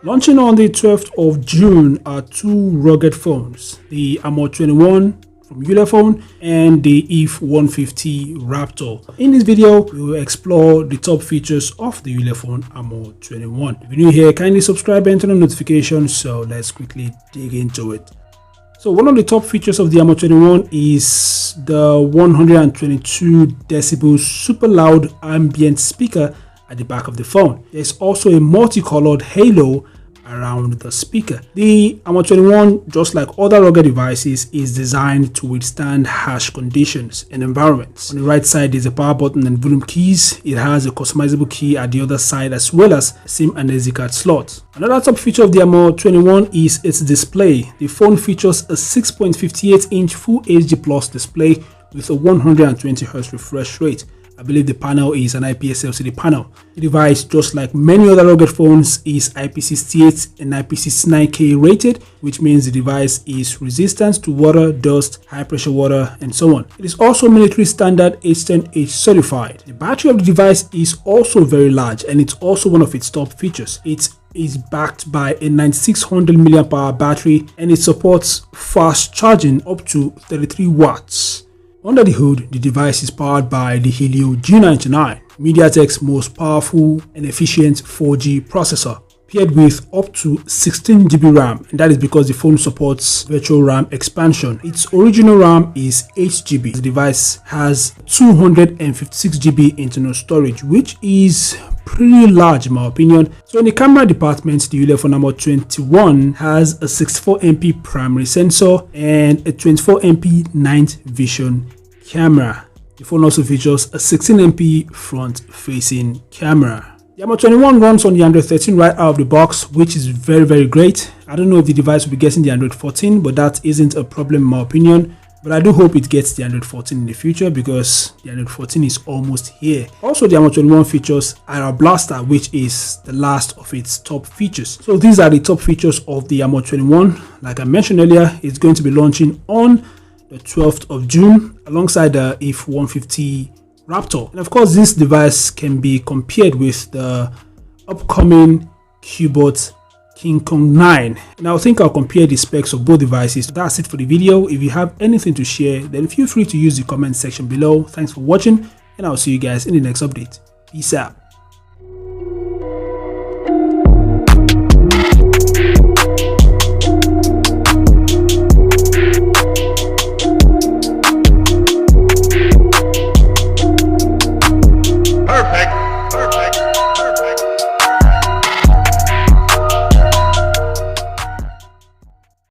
Launching on the 12th of June are two rugged phones, the Armor 21 from Ulefone and the EVE 150 Raptor. In this video, we will explore the top features of the Ulefone Armor 21. If you're new here, kindly subscribe and turn on notifications. So let's quickly dig into it. So one of the top features of the Armor 21 is the 122 decibel super loud ambient speaker at the back of the phone. There's also a multicolored halo around the speaker. The Armor 21, just like other rugged devices, is designed to withstand harsh conditions and environments. On the right side is a power button and volume keys. It has a customizable key at the other side, as well as a SIM and SD card slot. Another top feature of the Armor 21 is its display. The phone features a 6.58-inch Full HD Plus display with a 120Hz refresh rate. I believe the panel is an IPS LCD panel. The device, just like many other rugged phones, is IP68 and IP69K rated, which means the device is resistant to water, dust, high pressure water, and so on. It is also military standard H10H certified. The battery of the device is also very large, and it's also one of its top features. It is backed by a 9600 mAh battery, and it supports fast charging up to 33 watts. Under the hood, the device is powered by the Helio G99, MediaTek's most powerful and efficient 4G processor, paired with up to 16 GB RAM, and that is because the phone supports virtual RAM expansion. Its original RAM is 8 GB. The device has 256 GB internal storage, which is pretty large in my opinion. So in the camera department, the Ulefone Armor 21 has a 64MP primary sensor and a 24MP night vision camera. The phone also features a 16MP front-facing camera. The Armor 21 runs on the Android 13 right out of the box, which is very great. I don't know if the device will be getting the Android 14, but that isn't a problem in my opinion. But I do hope it gets the Android 14 in the future, because the Android 14 is almost here. Also, the Armor 21 features Aero Blaster, which is the last of its top features. So these are the top features of the Armor 21. Like I mentioned earlier, it's going to be launching on the 12th of June alongside the EVE 150 Raptor. And of course, this device can be compared with the upcoming Cubot King Kong 9. And I think I'll compare the specs of both devices. That's it for the video. If you have anything to share, then feel free to use the comment section below. Thanks for watching, and I'll see you guys in the next update. Peace out.